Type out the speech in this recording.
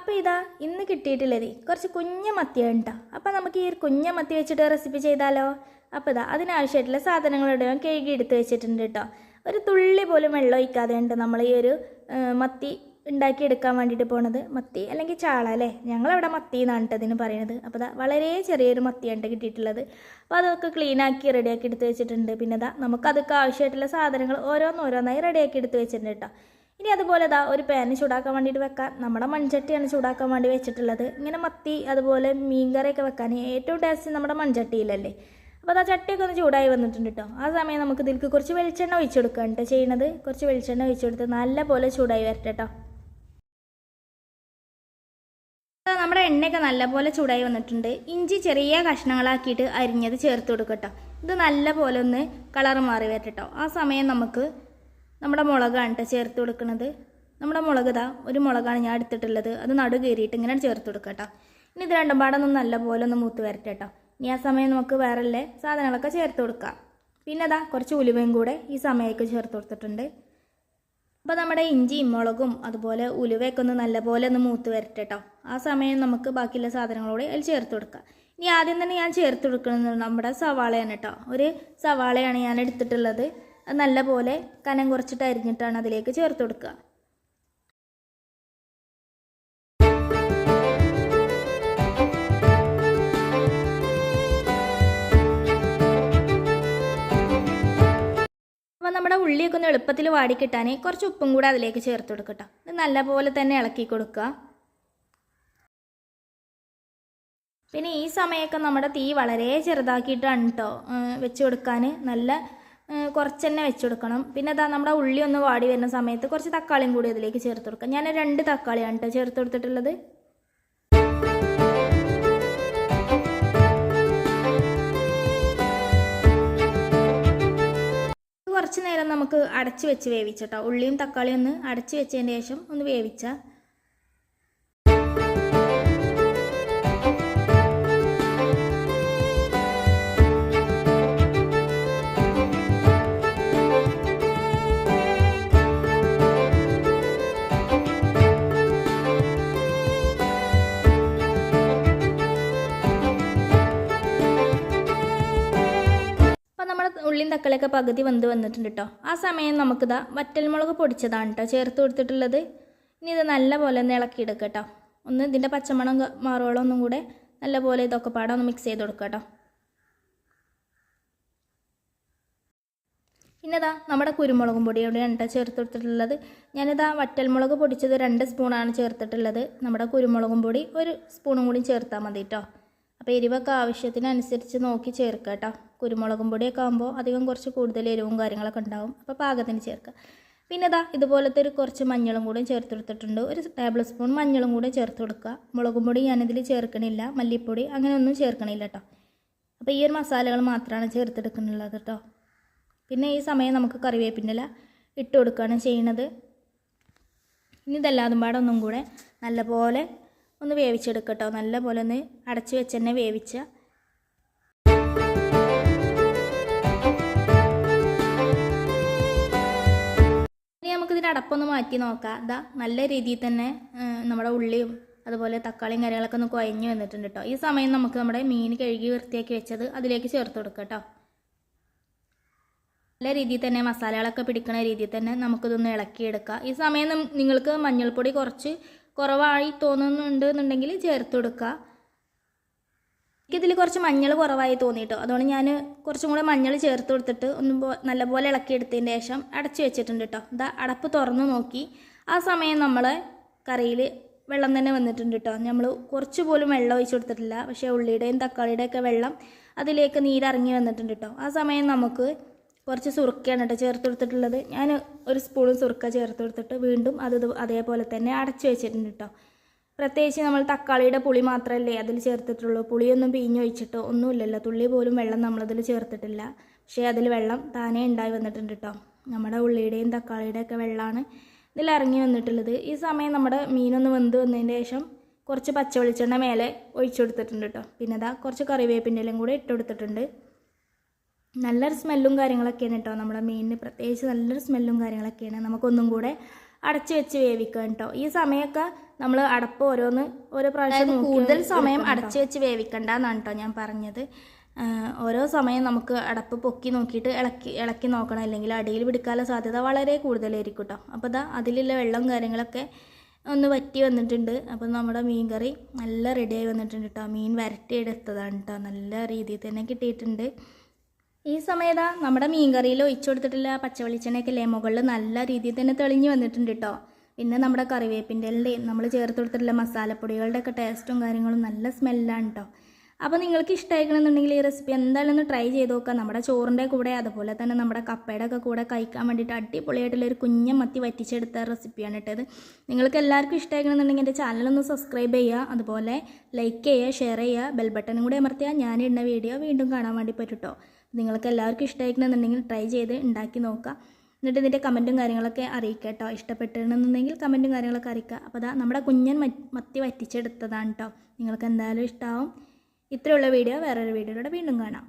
അപ്പോൾ ഇതാ ഇന്ന് കിട്ടിയിട്ടുള്ളത് കുറച്ച് കുഞ്ഞ മത്തിയാണ് കേട്ടോ. അപ്പോൾ നമുക്ക് ഈ ഒരു കുഞ്ഞ മത്തി വെച്ചിട്ട് റെസിപ്പി ചെയ്താലോ? അപ്പോൾ ഇതാ അതിനാവശ്യമായിട്ടുള്ള സാധനങ്ങളുടെ കഴുകി എടുത്ത് വെച്ചിട്ടുണ്ട് കേട്ടോ. ഒരു തുള്ളി പോലും വെള്ളം ഒഴിക്കാതെ ഉണ്ട് നമ്മൾ ഈ ഒരു മത്തി ഉണ്ടാക്കിയെടുക്കാൻ വേണ്ടിയിട്ട് പോണത്. മത്തി അല്ലെങ്കിൽ ചാള അല്ലേ, ഞങ്ങളവിടെ മത്തി എന്നാണ് കേട്ടോ ഇതിന് പറയുന്നത്. അപ്പോൾ ഇതാ വളരെ ചെറിയൊരു മത്തിയാണ് കിട്ടിയിട്ടുള്ളത്. അപ്പോൾ അതൊക്കെ ക്ലീനാക്കി റെഡിയാക്കി എടുത്ത് വെച്ചിട്ടുണ്ട്. പിന്നെ ഇതാ നമുക്കതൊക്കെ ആവശ്യമായിട്ടുള്ള സാധനങ്ങൾ ഓരോന്നോരോന്നായി റെഡിയാക്കി എടുത്ത് വെച്ചിട്ടുണ്ട് കേട്ടോ. ഇനി അതുപോലെ ഇതാ ഒരു പാന് ചൂടാക്കാൻ വേണ്ടിയിട്ട് വെക്കാൻ നമ്മുടെ മൺചട്ടിയാണ് ചൂടാക്കാൻ വേണ്ടി വെച്ചിട്ടുള്ളത്. ഇങ്ങനെ മത്തി അതുപോലെ മീൻകറിയൊക്കെ വെക്കാൻ ഏറ്റവും ടേസ്റ്റ് നമ്മുടെ മൺചട്ടിയിലല്ലേ. അപ്പോൾ അതാ ചട്ടിയൊക്കെ ഒന്ന് ചൂടായി വന്നിട്ടുണ്ട് കേട്ടോ. ആ സമയം നമുക്ക് ഇതിലേക്ക് കുറച്ച് വെളിച്ചെണ്ണ ഒഴിച്ചു കൊടുക്കുകയാണ് കേട്ടോ ചെയ്യുന്നത്. കുറച്ച് വെളിച്ചെണ്ണ ഒഴിച്ചു കൊടുത്ത് നല്ല പോലെ ചൂടായി വരട്ടെ കേട്ടോ. നമ്മുടെ എണ്ണയൊക്കെ നല്ലപോലെ ചൂടായി വന്നിട്ടുണ്ട്. ഇഞ്ചി ചെറിയ കഷ്ണങ്ങളാക്കിയിട്ട് അരിഞ്ഞത് ചേർത്ത് കൊടുക്കട്ടോ. ഇത് നല്ല പോലെ ഒന്ന് കളർ മാറി വരട്ടെ കേട്ടോ. ആ സമയം നമുക്ക് നമ്മുടെ മുളകാണ് കേട്ടോ ചേർത്ത് കൊടുക്കുന്നത്. നമ്മുടെ മുളക് ഇതാ ഒരു മുളകാണ് ഞാൻ എടുത്തിട്ടുള്ളത്. അത് നടു കയറിയിട്ട് ഇങ്ങനെ ചേർത്ത് കൊടുക്കുക കേട്ടോ. ഇനി ഇത് രണ്ടും പാടൊന്നും നല്ല പോലെ ഒന്ന് മൂത്ത് വരട്ടെ കേട്ടോ. ഇനി ആ സമയം നമുക്ക് വേറെ സാധനങ്ങളൊക്കെ ചേർത്ത് കൊടുക്കാം. പിന്നെ അതാ കുറച്ച് ഉലുവയും കൂടെ ഈ സമയമൊക്കെ ചേർത്ത് കൊടുത്തിട്ടുണ്ട്. അപ്പോൾ നമ്മുടെ ഇഞ്ചിയും മുളകും അതുപോലെ ഉലുവയൊക്കെ ഒന്ന് നല്ലപോലെ ഒന്ന് മൂത്ത് വരട്ടെ കേട്ടോ. ആ സമയം നമുക്ക് ബാക്കിയുള്ള സാധനങ്ങളോട് അതിൽ ചേർത്ത് കൊടുക്കാം. ഇനി ആദ്യം തന്നെ ഞാൻ ചേർത്ത് കൊടുക്കുന്നത് നമ്മുടെ സവാളയാണ് കേട്ടോ. ഒരു സവാളയാണ് ഞാൻ എടുത്തിട്ടുള്ളത്. അത് നല്ലപോലെ കനം കുറച്ചിട്ട് അരിഞ്ഞിട്ടാണ് അതിലേക്ക് ചേർത്ത് കൊടുക്കുക. അപ്പോൾ നമ്മുടെ ഉള്ളിയൊക്കെ ഒന്ന് എളുപ്പത്തിൽ വാടിക്കിട്ടാൻ കുറച്ച് ഉപ്പും കൂടെ അതിലേക്ക് ചേർത്ത് കൊടുക്കട്ടോ. ഇത് നല്ലപോലെ തന്നെ ഇളക്കി കൊടുക്കുക. പിന്നെ ഈ സമയമൊക്കെ നമ്മുടെ തീ വളരെ ചെറുതാക്കിയിട്ടാണ് കേട്ടോ വെച്ച് കൊടുക്കാൻ. നല്ല കുറച്ച് തന്നെ വെച്ച് കൊടുക്കണം. പിന്നെ അതാ നമ്മുടെ ഉള്ളി ഒന്ന് വാടി വരുന്ന സമയത്ത് കുറച്ച് തക്കാളിയും കൂടി അതിലേക്ക് ചേർത്ത് കൊടുക്കാം. ഞാൻ 2 തക്കാളിയാണ് കേട്ടോ ചേർത്ത് കൊടുത്തിട്ടുള്ളത്. കുറച്ച് നേരം നമുക്ക് അടച്ച് വെച്ച് വേവിച്ചട്ടോ. ഉള്ളിയും തക്കാളിയും ഒന്ന് അടച്ച് വെച്ചതിന് ശേഷം ഒന്ന് വേവിച്ചാൽ ഉള്ളിയും തക്കാളിയൊക്കെ പകുതി വെന്ത് വന്നിട്ടുണ്ട് കേട്ടോ. ആ സമയം നമുക്കിതാ വറ്റൽമുളക് പൊടിച്ചതാണ് കേട്ടോ ചേർത്ത് കൊടുത്തിട്ടുള്ളത്. ഇനി ഇത് നല്ലപോലെ ഒന്ന് ഇളക്കിയെടുക്കുക കേട്ടോ. ഒന്ന് ഇതിൻ്റെ പച്ചമണം മാറുവോളം ഒന്നും കൂടെ നല്ലപോലെ ഇതൊക്കെ പാടെ ഒന്ന് മിക്സ് ചെയ്ത് കൊടുക്കുക കേട്ടോ. പിന്നെ ഇതാ നമ്മുടെ കുരുമുളകും പൊടിയോടെയാണ് കേട്ടോ ചേർത്ത് കൊടുത്തിട്ടുള്ളത്. ഞാനിതാ വറ്റൽമുളക് പൊടിച്ചത് 2 സ്പൂണാണ് ചേർത്തിട്ടുള്ളത്. നമ്മുടെ കുരുമുളകും പൊടി 1 സ്പൂണും കൂടി ചേർത്താൽ മതി കേട്ടോ. അപ്പോൾ എരിവൊക്കെ ആവശ്യത്തിനനുസരിച്ച് നോക്കി ചേർക്കുക കേട്ടോ. കുരുമുളകും പൊടിയൊക്കെ ആകുമ്പോൾ അധികം കുറച്ച് കൂടുതൽ എരിവും കാര്യങ്ങളൊക്കെ ഉണ്ടാവും. അപ്പോൾ പാകത്തിന് ചേർക്കുക. പിന്നെ ഇതാ ഇതുപോലത്തെ കുറച്ച് മഞ്ഞളും കൂടി ചേർത്ത് കൊടുത്തിട്ടുണ്ട്. 1 ടേബിൾ സ്പൂൺ മഞ്ഞളും കൂടി ചേർത്ത് കൊടുക്കുക. മുളകും പൊടി ഞാനിതിൽ ചേർക്കണില്ല, മല്ലിപ്പൊടി അങ്ങനെയൊന്നും ചേർക്കണില്ല കേട്ടോ. അപ്പോൾ ഈ ഒരു മസാലകൾ മാത്രമാണ് ചേർത്തെടുക്കുന്നുള്ളത് കേട്ടോ. പിന്നെ ഈ സമയം നമുക്ക് കറിവേപ്പിൻ്റെ ഇല ഇട്ട് കൊടുക്കുകയാണ് ചെയ്യുന്നത്. ഇനി ഇതെല്ലാതും പാടെ ഒന്നും കൂടെ നല്ലപോലെ ഒന്ന് വേവിച്ചെടുക്കട്ടോ. നല്ലപോലെ ഒന്ന് അടച്ച് വെച്ച് തന്നെ വേവിച്ച. ഇനി നമുക്കിതിൻ്റെ അടപ്പൊന്ന് മാറ്റി നോക്കാം. ഇതാ നല്ല രീതിയിൽ തന്നെ നമ്മുടെ ഉള്ളിയും അതുപോലെ തക്കാളിയും കാര്യങ്ങളൊക്കെ ഒന്ന് കുഴഞ്ഞു വന്നിട്ടുണ്ട് കേട്ടോ. ഈ സമയം നമുക്ക് നമ്മുടെ മീൻ കഴുകി വൃത്തിയാക്കി വെച്ചത് അതിലേക്ക് ചേർത്ത് കൊടുക്കാം കേട്ടോ. നല്ല രീതിയിൽ തന്നെ മസാലകളൊക്കെ പിടിക്കുന്ന രീതിയിൽ തന്നെ നമുക്കിതൊന്ന് ഇളക്കിയെടുക്കാം. ഈ സമയം നിങ്ങൾക്ക് മഞ്ഞൾപ്പൊടി കുറച്ച് കുറവായി തോന്നുന്നുണ്ട് എന്നുണ്ടെങ്കിൽ ചേർത്ത് കൊടുക്കുക. എനിക്കിതിൽ കുറച്ച് മഞ്ഞൾ കുറവായി തോന്നിയിട്ടോ. അതുകൊണ്ട് ഞാൻ കുറച്ചും കൂടെ മഞ്ഞൾ ചേർത്ത് കൊടുത്തിട്ട് നല്ലപോലെ ഇളക്കിയെടുത്തതിന് ശേഷം അടച്ച് വെച്ചിട്ടുണ്ട് കേട്ടോ. ഇതാ അടപ്പ് തുറന്ന് നോക്കി. ആ സമയം നമ്മൾ കറിയിൽ വെള്ളം തന്നെ വന്നിട്ടുണ്ട് കേട്ടോ. നമ്മൾ കുറച്ച് പോലും വെള്ളം ഒഴിച്ച് കൊടുത്തിട്ടില്ല. പക്ഷേ ഉള്ളിയുടെയും തക്കാളിയുടെയൊക്കെ വെള്ളം അതിലേക്ക് നീരിറങ്ങി വന്നിട്ടുണ്ട് കേട്ടോ. ആ സമയം നമുക്ക് കുറച്ച് സുറുക്കയാണ് കേട്ടോ ചേർത്ത് കൊടുത്തിട്ടുള്ളത്. ഞാൻ 1 സ്പൂൺ സുറുക്ക ചേർത്ത് കൊടുത്തിട്ട് വീണ്ടും അതേപോലെ തന്നെ അടച്ചു വെച്ചിട്ടുണ്ട് കേട്ടോ. പ്രത്യേകിച്ച് നമ്മൾ തക്കാളിയുടെ പുളി മാത്രമല്ലേ അതിൽ ചേർത്തിട്ടുള്ളൂ. പുളിയൊന്നും പിഴിഞ്ഞൊഴിച്ചിട്ടോ ഒന്നുമില്ലല്ലോ. തുള്ളി പോലും വെള്ളം നമ്മളതിൽ ചേർത്തിട്ടില്ല. പക്ഷേ അതിൽ വെള്ളം താനേ ഉണ്ടായി വന്നിട്ടുണ്ട് കേട്ടോ. നമ്മുടെ ഉള്ളിയുടെയും തക്കാളിയുടെയൊക്കെ വെള്ളമാണ് ഇതിൽ ഇറങ്ങി വന്നിട്ടുള്ളത്. ഈ സമയം നമ്മുടെ മീനൊന്ന് വെന്ത് വന്നതിന് ശേഷം കുറച്ച് പച്ച വെളിച്ചെണ്ണ മേലെ ഒഴിച്ചു കൊടുത്തിട്ടുണ്ട് കേട്ടോ. പിന്നെ ഇതാ കുറച്ച് കറിവേപ്പിൻ്റെ ഇലയും കൂടെ ഇട്ട് കൊടുത്തിട്ടുണ്ട്. നല്ലൊരു സ്മെല്ലും കാര്യങ്ങളൊക്കെയാണ് കേട്ടോ. നമ്മുടെ മീനിന് പ്രത്യേകിച്ച് നല്ലൊരു സ്മെല്ലും കാര്യങ്ങളൊക്കെയാണ്. നമുക്കൊന്നും കൂടെ അടച്ച് വെച്ച് വേവിക്കുക കേട്ടോ. ഈ സമയമൊക്കെ നമ്മൾ അടപ്പ് ഓരോ പ്രാവശ്യം കൂടുതൽ സമയം അടച്ച് വെച്ച് വേവിക്കണ്ട എന്നാണ് കേട്ടോ ഞാൻ പറഞ്ഞത്. ഓരോ സമയം നമുക്ക് അടപ്പ് പൊക്കി നോക്കിയിട്ട് ഇളക്കി നോക്കണം, അല്ലെങ്കിൽ അടിയിൽ പിടിക്കാനുള്ള സാധ്യത വളരെ കൂടുതലായിരിക്കും കേട്ടോ. അപ്പോൾ ഇതാ അതിലുള്ള വെള്ളം കാര്യങ്ങളൊക്കെ ഒന്ന് വറ്റി വന്നിട്ടുണ്ട്. അപ്പോൾ നമ്മുടെ മീൻ കറി നല്ല റെഡിയായി വന്നിട്ടുണ്ട് കേട്ടോ. മീൻ വരട്ടിയെടുത്തതാണ് കേട്ടോ, നല്ല രീതിയിൽ തന്നെ കിട്ടിയിട്ടുണ്ട്. ഈ സമയത്ത് നമ്മുടെ മീൻ കറിയിൽ ഒഴിച്ചു കൊടുത്തിട്ടുള്ള പച്ചവെളിച്ചെണ്ണയൊക്കെ അല്ലേ മുകളിൽ നല്ല രീതിയിൽ തന്നെ തെളിഞ്ഞ് വന്നിട്ടുണ്ട് കേട്ടോ. പിന്നെ നമ്മുടെ കറിവേപ്പിൻ്റെ നമ്മൾ ചേർത്ത് കൊടുത്തിട്ടുള്ള മസാലപ്പൊടികളുടെ ഒക്കെ ടേസ്റ്റും കാര്യങ്ങളും നല്ല സ്മെല്ലാണ് കേട്ടോ. അപ്പോൾ നിങ്ങൾക്ക് ഇഷ്ടമായിക്കണമെന്നുണ്ടെങ്കിൽ ഈ റെസിപ്പി എന്തായാലും ഒന്ന് ട്രൈ ചെയ്ത് നോക്കുക. നമ്മുടെ ചോറിൻ്റെ കൂടെ അതുപോലെ തന്നെ നമ്മുടെ കപ്പയുടെ ഒക്കെ കൂടെ കഴിക്കാൻ വേണ്ടിയിട്ട് അടിപൊളിയായിട്ടുള്ളൊരു കുഞ്ഞൻ മത്തി വറ്റിച്ചെടുത്ത റെസിപ്പിയാണ് ഇട്ടത്. നിങ്ങൾക്ക് എല്ലാവർക്കും ഇഷ്ടമായിക്കണമെന്നുണ്ടെങ്കിൽ എൻ്റെ ചാനലൊന്ന് സബ്സ്ക്രൈബ് ചെയ്യുക, അതുപോലെ ലൈക്ക് ചെയ്യുക, ഷെയർ ചെയ്യുക, ബെൽ ബട്ടണും കൂടെ അമർത്തിയാൽ ഞാനിടുന്ന വീഡിയോ വീണ്ടും കാണാൻ വേണ്ടി പറ്റും കേട്ടോ. നിങ്ങൾക്ക് എല്ലാവർക്കും ഇഷ്ടമായിക്കണമെന്നുണ്ടെങ്കിൽ ട്രൈ ചെയ്ത് ഉണ്ടാക്കി നോക്കുക. എന്നിട്ട് ഇതിൻ്റെ കമൻറ്റും കാര്യങ്ങളൊക്കെ അറിയിക്കുക കേട്ടോ. ഇഷ്ടപ്പെട്ടിട്ടുണ്ടെന്നുണ്ടെങ്കിൽ കമൻറ്റും കാര്യങ്ങളൊക്കെ അറിയിക്കുക. അപ്പോൾ അതാ നമ്മുടെ കുഞ്ഞൻ മത്തി വറ്റിച്ചെടുത്തതാണ് കേട്ടോ. നിങ്ങൾക്ക് എന്തായാലും ഇഷ്ടമാവും. ഇത്രയുള്ള വീഡിയോ വേറൊരു വീഡിയോയിലൂടെ വീണ്ടും കാണാം.